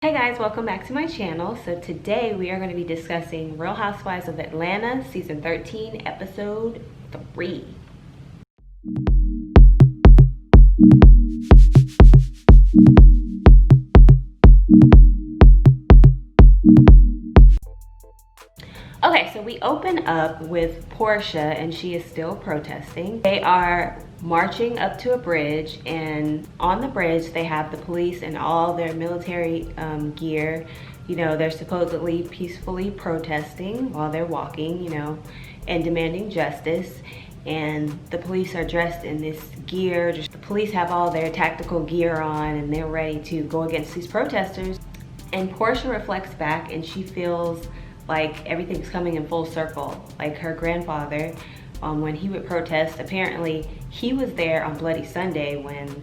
Hey guys, welcome back to my channel. So today we are going to be discussing Real Housewives of Atlanta season 13 episode 3. Okay, so we open up with Portia and she is still protesting. They are marching up to a bridge, and on the bridge they have the police and all their military gear. You know, they're supposedly peacefully protesting while they're walking, you know, and demanding justice. And the police are dressed in this gear. The police have all their tactical gear on and they're ready to go against these protesters. And Portia reflects back and she feels like everything's coming in full circle. Like her grandfather, when he would protest, apparently he was there on Bloody Sunday when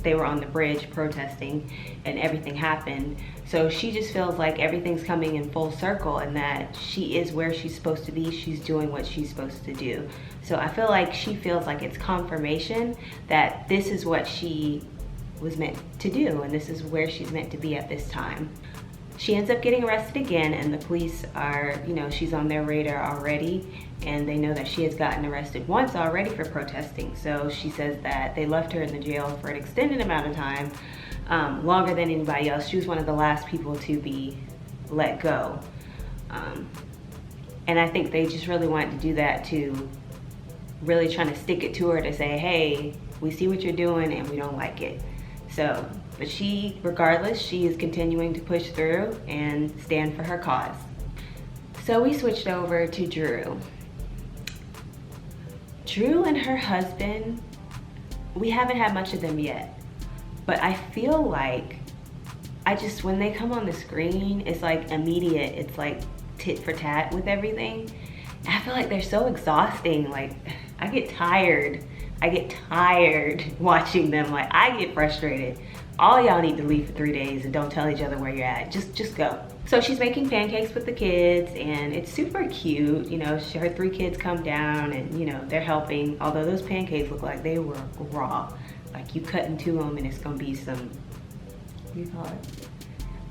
they were on the bridge protesting and everything happened. So she just feels like everything's coming in full circle and that she is where she's supposed to be. She's doing what she's supposed to do. So I feel like she feels like it's confirmation that this is what she was meant to do and this is where she's meant to be at this time. She ends up getting arrested again, and the police are, you know, she's on their radar already, and they know that she has gotten arrested once already for protesting. So she says that they left her in the jail for an extended amount of time, longer than anybody else. She was one of the last people to be let go. And I think they just really wanted to do that to really trying to stick it to her to say, hey, we see what you're doing and we don't like it. So, but she, regardless, she is continuing to push through and stand for her cause. So we switched over to Drew. Drew and her husband, we haven't had much of them yet, but I feel like when they come on the screen, it's like immediate. It's like tit for tat with everything. And I feel like they're so exhausting. Like, I get tired watching them. Like, I get frustrated. All y'all need to leave for 3 days and don't tell each other where you're at. Just go. So she's making pancakes with the kids and it's super cute. You know, her 3 kids come down and, you know, they're helping. Although those pancakes look like they were raw. Like you cut into them and it's gonna be some, what do you call it?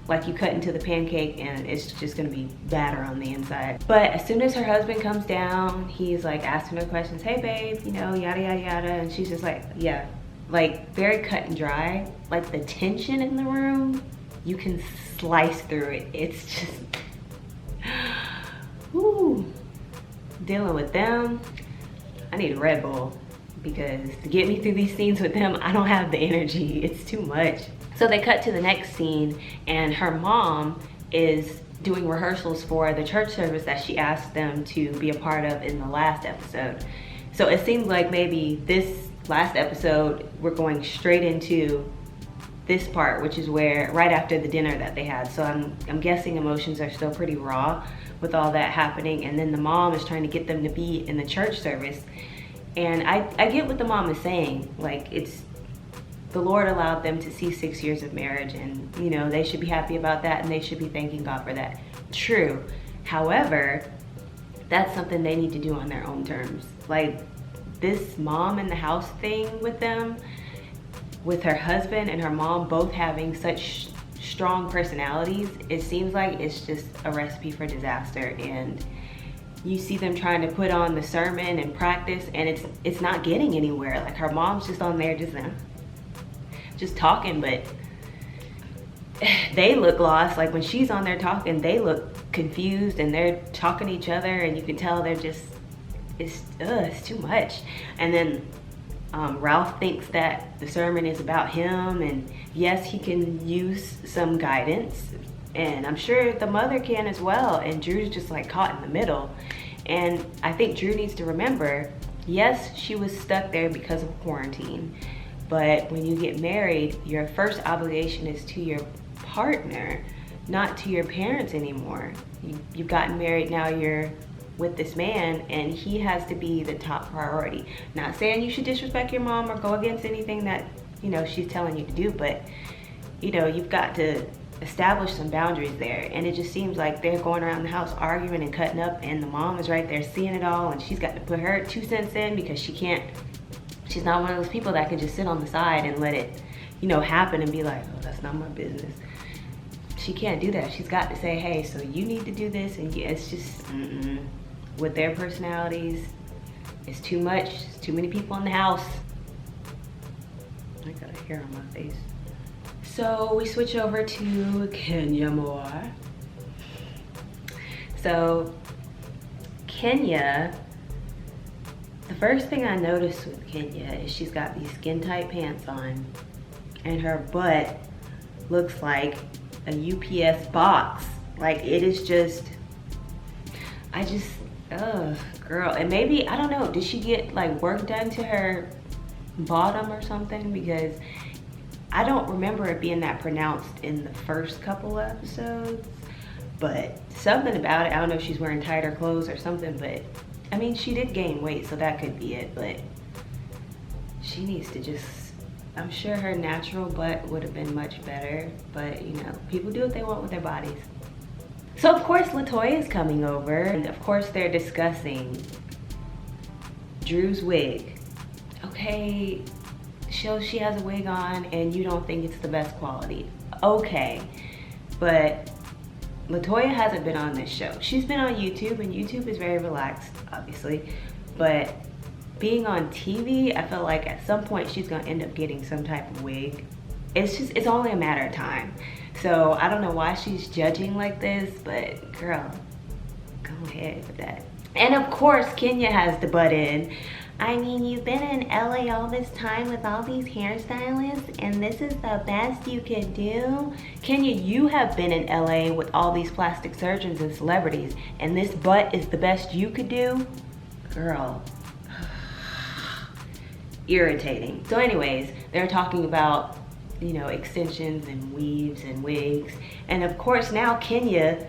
Like you cut into the pancake and it's just gonna be batter on the inside. But as soon as her husband comes down, he's like asking her questions. Hey babe, you know, yada, yada, yada. And she's just like, yeah. Like very cut and dry. Like the tension in the room, you can slice through it. It's just, whoo. Dealing with them, I need a Red Bull because to get me through these scenes with them, I don't have the energy. It's too much. So they cut to the next scene and her mom is doing rehearsals for the church service that she asked them to be a part of in the last episode. So it seems like maybe this last episode, we're going straight into this part, which is where, right after the dinner that they had. So I'm guessing emotions are still pretty raw with all that happening. And then the mom is trying to get them to be in the church service. And I get what the mom is saying. Like, it's, the Lord allowed them to see 6 years of marriage and, you know, they should be happy about that and they should be thanking God for that. True. However, that's something they need to do on their own terms. Like, this mom in the house thing with them, with her husband and her mom both having such strong personalities, it seems like it's just a recipe for disaster. And you see them trying to put on the sermon and practice and it's not getting anywhere. Like her mom's just on there just talking, but they look lost. Like when she's on there talking, they look confused and they're talking to each other and you can tell they're just, it's too much. And then Ralph thinks that the sermon is about him, and yes, he can use some guidance, and I'm sure the mother can as well, and Drew's just like caught in the middle. And I think Drew needs to remember, yes, she was stuck there because of quarantine, but when you get married, your first obligation is to your partner, not to your parents anymore. You've gotten married, now you're with this man and he has to be the top priority. Not saying you should disrespect your mom or go against anything that, you know, she's telling you to do, but you know, you've got to establish some boundaries there. And it just seems like they're going around the house arguing and cutting up and the mom is right there seeing it all and she's got to put her 2 cents in because she's not one of those people that can just sit on the side and let it, you know, happen and be like, oh, that's not my business. she can't do that. She's got to say, hey, so you need to do this, and it's just, with their personalities, it's too much. It's too many people in the house. I got a hair on my face. So we switch over to Kenya Moore. So Kenya, the first thing I noticed with Kenya is she's got these skin tight pants on and her butt looks like a UPS box. Like, it is just, ugh, girl. And maybe, I don't know, did she get like work done to her bottom or something? Because I don't remember it being that pronounced in the first couple episodes, but something about it. I don't know if she's wearing tighter clothes or something, but I mean, she did gain weight, so that could be it, but she needs to just, I'm sure her natural butt would have been much better, but you know, people do what they want with their bodies. So of course, LaToya is coming over, and of course they're discussing Drew's wig. Okay, she has a wig on and you don't think it's the best quality. Okay, but LaToya hasn't been on this show. She's been on YouTube, and YouTube is very relaxed, obviously, but being on TV, I feel like at some point she's gonna end up getting some type of wig. It's only a matter of time. So I don't know why she's judging like this, but girl, go ahead with that. And of course, Kenya has to butt in. I mean, you've been in LA all this time with all these hairstylists, and this is the best you could do? Kenya, you have been in LA with all these plastic surgeons and celebrities, and this butt is the best you could do? Girl. Irritating. So anyways, they're talking about, you know, extensions and weaves and wigs. And of course now Kenya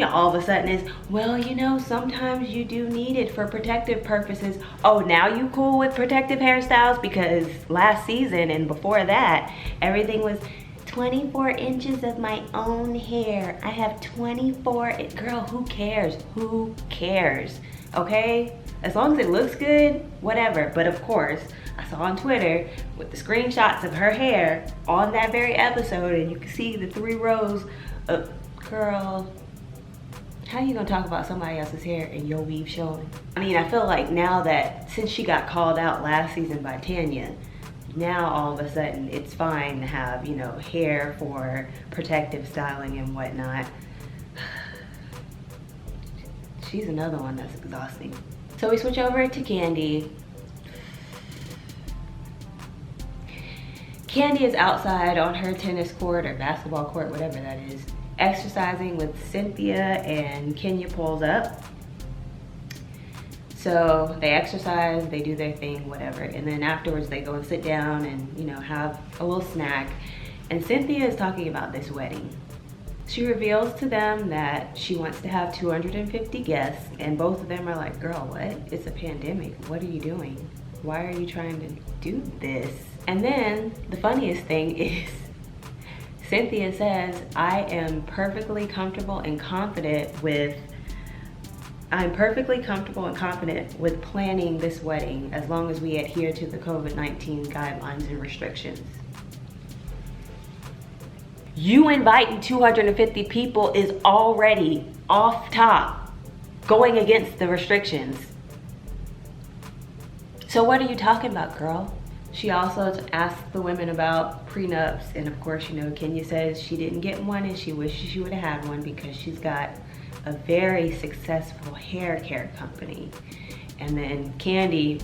all of a sudden is, well, you know, sometimes you do need it for protective purposes. Oh, now you cool with protective hairstyles? Because last season and before that, everything was 24 inches of my own hair. I have 24, girl, who cares? Who cares? Okay? As long as it looks good, whatever. But of course, I saw on Twitter with the screenshots of her hair on that very episode, and you can see the 3 rows of, girl, how you gonna talk about somebody else's hair and your weave showing? I mean, I feel like now that, since she got called out last season by Tanya, now all of a sudden it's fine to have, you know, hair for protective styling and whatnot. She's another one that's exhausting. So we switch over to Candy. Candy is outside on her tennis court or basketball court, whatever that is, exercising with Cynthia, and Kenya pulls up. So they exercise, they do their thing, whatever, and then afterwards they go and sit down and, you know, have a little snack. And Cynthia is talking about this wedding. She reveals to them that she wants to have 250 guests, and both of them are like, girl, what? It's a pandemic. What are you doing? Why are you trying to do this? And then the funniest thing is Cynthia says, I am perfectly comfortable and confident with planning this wedding as long as we adhere to the COVID-19 guidelines and restrictions. You inviting 250 people is already off top, going against the restrictions. So what are you talking about, girl? She also asked the women about prenups, and of course, you know, Kenya says she didn't get one and she wishes she would have had one because she's got a very successful hair care company. And then Candy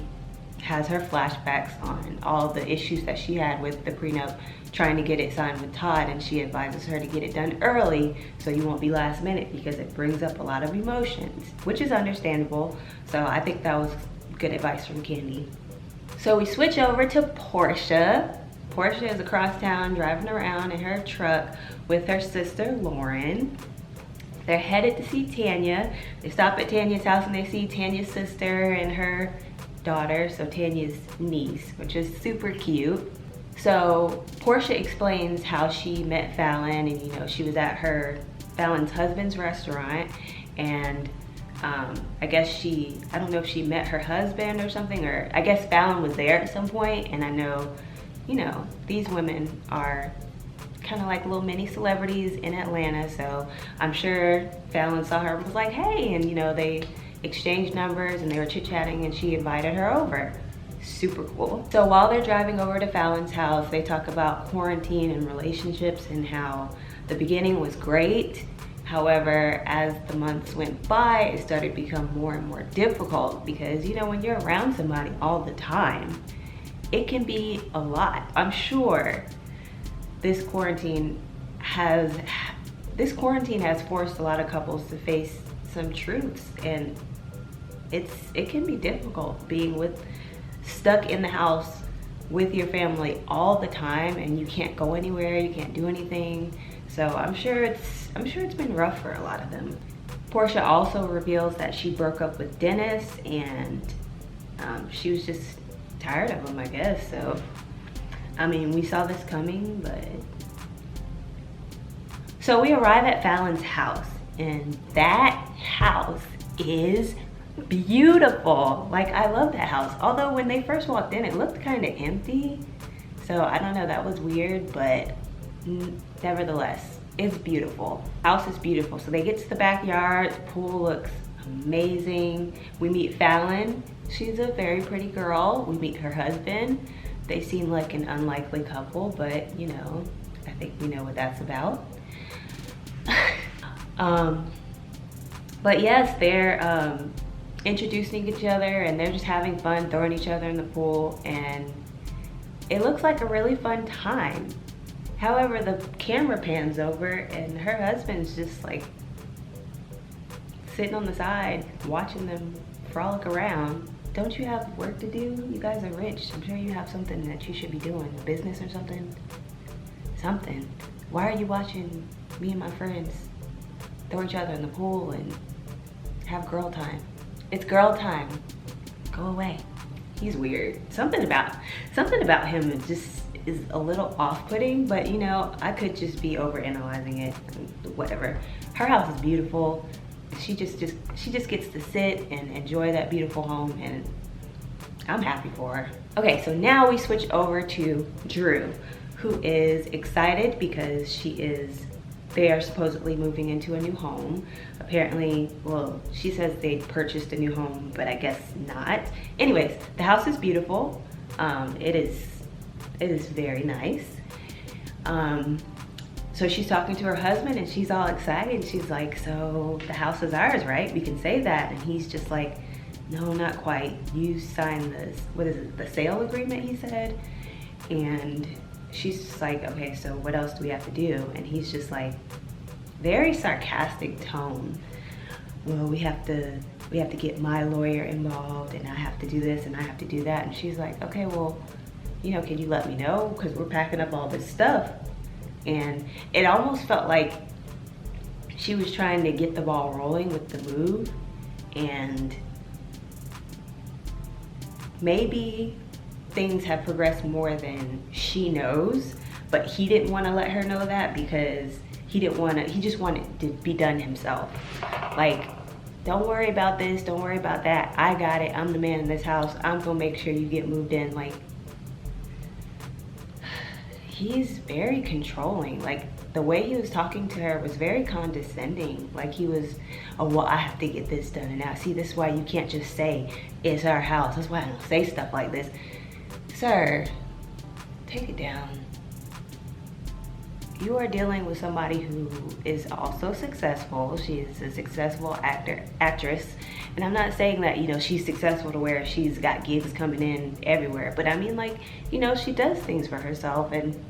has her flashbacks on all the issues that she had with the prenup, trying to get it signed with Todd, and she advises her to get it done early so you won't be last minute because it brings up a lot of emotions, which is understandable. So I think that was good advice from Candy. So we switch over to Portia. Portia is across town driving around in her truck with her sister Lauren. They're headed to see Tanya. They stop at Tanya's house and they see Tanya's sister and her daughter, so Tanya's niece, which is super cute. So Portia explains how she met Fallon, and you know, she was at Fallon's husband's restaurant, and I guess I don't know if she met her husband or something, or I guess Fallon was there at some point, and I know, you know, these women are kind of like little mini celebrities in Atlanta. So I'm sure Fallon saw her and was like, hey, and you know, they exchanged numbers and they were chit-chatting and she invited her over. Super cool. So while they're driving over to Fallon's house, they talk about quarantine and relationships and how the beginning was great. However, as the months went by, it started to become more and more difficult because, you know, when you're around somebody all the time, it can be a lot. I'm sure this quarantine has forced a lot of couples to face some truths, and it can be difficult being stuck in the house with your family all the time, and you can't go anywhere, you can't do anything. So I'm sure it's been rough for a lot of them. Porsha also reveals that she broke up with Dennis, and she was just tired of him, I guess. So I mean, we saw this coming, but so we arrive at Fallon's house, and that house is beautiful. Like, I love that house. Although when they first walked in, it looked kind of empty. So I don't know, that was weird, but nevertheless, it's beautiful. House is beautiful. So they get to the backyard, the pool looks amazing. We meet Fallon. She's a very pretty girl. We meet her husband. They seem like an unlikely couple, but you know, I think we know what that's about. But yes, they're introducing each other and they're just having fun, throwing each other in the pool, and it looks like a really fun time. However, the camera pans over and her husband's just like sitting on the side watching them frolic around. Don't you have work to do? You guys are rich. I'm sure you have something that you should be doing, a business or something. Something. Why are you watching me and my friends throw each other in the pool and have girl time? It's girl time. Go away. He's weird. Something about him is a little off-putting, but you know, I could just be overanalyzing it. Whatever. Her house is beautiful. She just gets to sit and enjoy that beautiful home, and I'm happy for her. Okay, so now we switch over to Drew, who is excited because they are supposedly moving into a new home. Apparently, well, she says they purchased a new home, but I guess not. Anyways, the house is beautiful. It is very nice. So she's talking to her husband and she's all excited. She's like, so the house is ours, right? We can say that. And he's just like, no, not quite. You signed this, what is it, the sale agreement, he said. And she's just like, okay, so what else do we have to do? And he's just like, very sarcastic tone. Well, we have to get my lawyer involved, and I have to do this and I have to do that. And she's like, okay, well, you know, can you let me know? Because we're packing up all this stuff. And it almost felt like she was trying to get the ball rolling with the move, and maybe things have progressed more than she knows, but he didn't want to let her know that because he just wanted to be done himself. Like, don't worry about this, don't worry about that, I got it, I'm the man in this house, I'm gonna make sure you get moved in. Like, he's very controlling. Like, the way he was talking to her was very condescending. Like, he was, oh, well, I have to get this done, and now see, this is why you can't just say it's our house, that's why I don't say stuff like this. Sir, take it down. You are dealing with somebody who is also successful. She is a successful actress. And I'm not saying that, you know, she's successful to where she's got gigs coming in everywhere. But I mean, like, you know, she does things for herself. And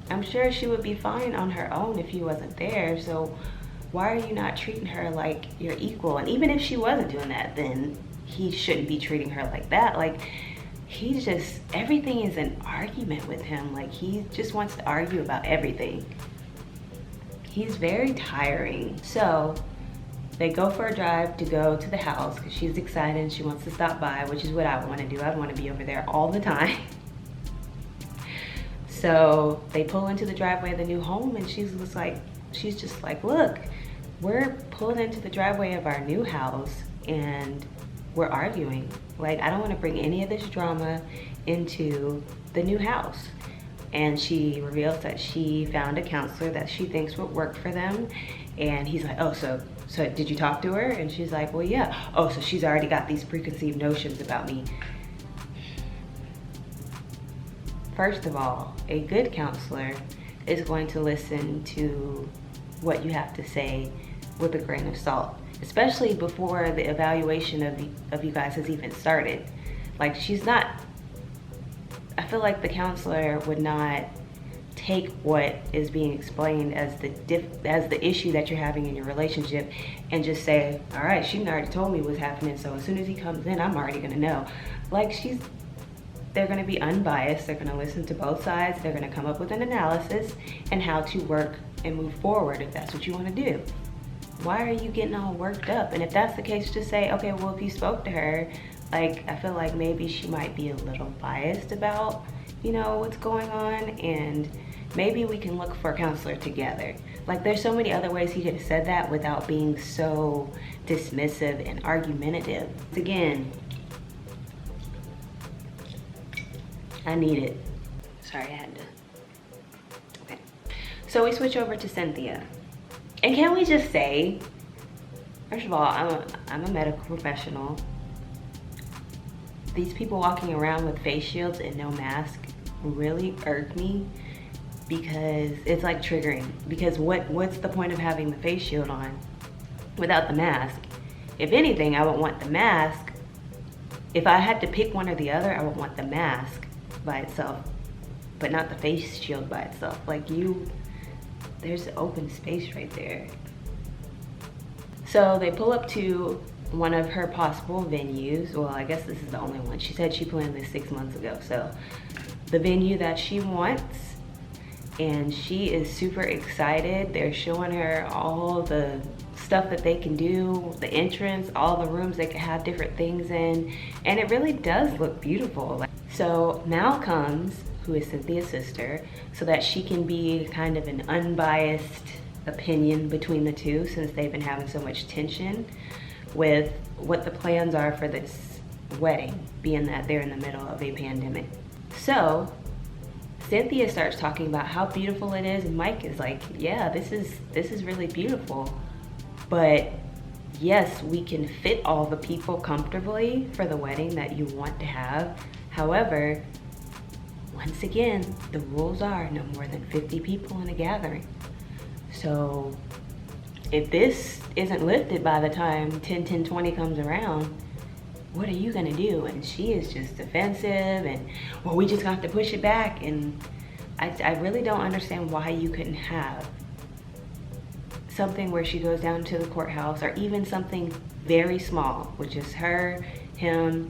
I'm sure she would be fine on her own if he wasn't there. So why are you not treating her like your equal? And even if she wasn't doing that, then he shouldn't be treating her like that. Like, he's just, everything is an argument with him. Like, he just wants to argue about everything. He's very tiring. So they go for a drive to go to the house because she's excited and she wants to stop by, which is what I want to do. I want to be over there all the time. So they pull into the driveway of the new home, and she's just like, look, we're pulling into the driveway of our new house and we're arguing. Like, I don't want to bring any of this drama into the new house. and she reveals that she found a counselor that she thinks would work for them. And he's like, oh, so did you talk to her? And she's like, well, yeah. Oh, so she's already got these preconceived notions about me. First of all, a good counselor is going to listen to what you have to say with a grain of salt, especially before the evaluation of you guys has even started. Like, she's not, I feel like the counselor would not take what is being explained as the issue that you're having in your relationship and just say, all right, she already told me what's happening, so as soon as he comes in, I'm already gonna know. Like, they're gonna be unbiased, they're gonna listen to both sides, they're gonna come up with an analysis and how to work and move forward if that's what you wanna do. Why are you getting all worked up? And if that's the case, just say, okay, well, if you spoke to her, like, I feel like maybe she might be a little biased about, you know, what's going on, and maybe we can look for a counselor together. Like, there's so many other ways he could have said that without being so dismissive and argumentative. Again, I need it. Sorry, I had to. Okay. So we switch over to Cynthia. And can we just say, first of all, I'm a medical professional. These people walking around with face shields and no mask really irk me, because it's like triggering. Because what's the point of having the face shield on without the mask? If anything, I would want the mask. If I had to pick one or the other, I would want the mask by itself, but not the face shield by itself. Like, there's open space right there. So they pull up to one of her possible venues. Well, I guess this is the only one. She said she planned this 6 months ago. So the venue that she wants, and she is super excited. They're showing her all the stuff that they can do, the entrance, all the rooms they can have different things in, and it really does look beautiful. So Mal comes, who is Cynthia's sister, so that she can be kind of an unbiased opinion between the two, since they've been having so much tension with what the plans are for this wedding, being that they're in the middle of a pandemic. So Cynthia starts talking about how beautiful it is, and Mike is like, yeah, this is really beautiful, but yes, we can fit all the people comfortably for the wedding that you want to have. However, once again, the rules are no more than 50 people in a gathering. So if this isn't lifted by the time 10/10/20 comes around, what are you gonna do? And she is just defensive, and, well, we just have to push it back. And I really don't understand why you couldn't have something where she goes down to the courthouse, or even something very small, which is her, him,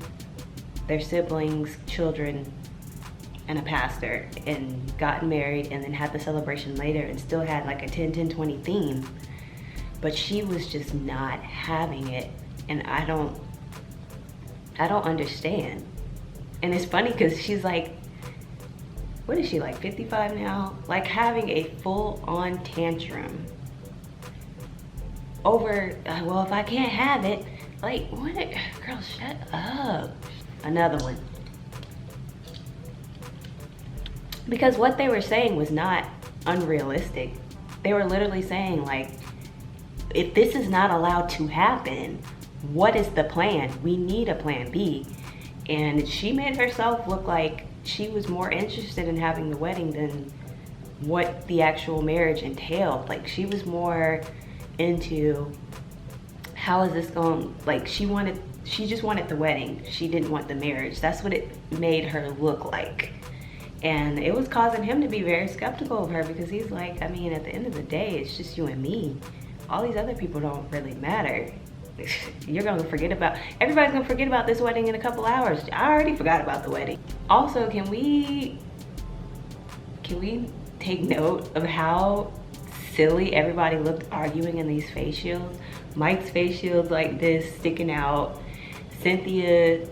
their siblings, children, and a pastor, and gotten married, and then had the celebration later and still had like a 10/10/20 theme. But she was just not having it, and I don't understand. And it's funny because she's like, what is she, like 55 now? Like, having a full-on tantrum over, well, if I can't have it, like, what? Girl, shut up. Another one. Because what they were saying was not unrealistic. They were literally saying, like, if this is not allowed to happen, what is the plan? We need a plan B. And she made herself look like she was more interested in having the wedding than what the actual marriage entailed. Like, she was more into, how is this going, like, she just wanted the wedding. She didn't want the marriage. That's what it made her look like. And it was causing him to be very skeptical of her, because he's like, I mean, at the end of the day, it's just you and me. All these other people don't really matter. You're gonna forget about, everybody's gonna forget about this wedding in a couple hours. I already forgot about the wedding. Also, can we take note of how silly everybody looked arguing in these face shields? Mike's face shield like this, sticking out. Cynthia,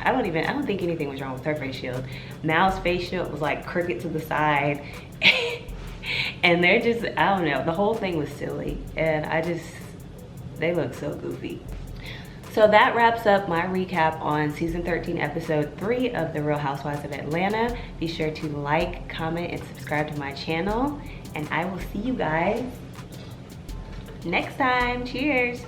I don't think anything was wrong with her face shield. Mal's face shield was like crooked to the side. And they're just, I don't know, the whole thing was silly. And they look so goofy. So that wraps up my recap on season 13, episode 3 of The Real Housewives of Atlanta. Be sure to like, comment, and subscribe to my channel. And I will see you guys next time. Cheers.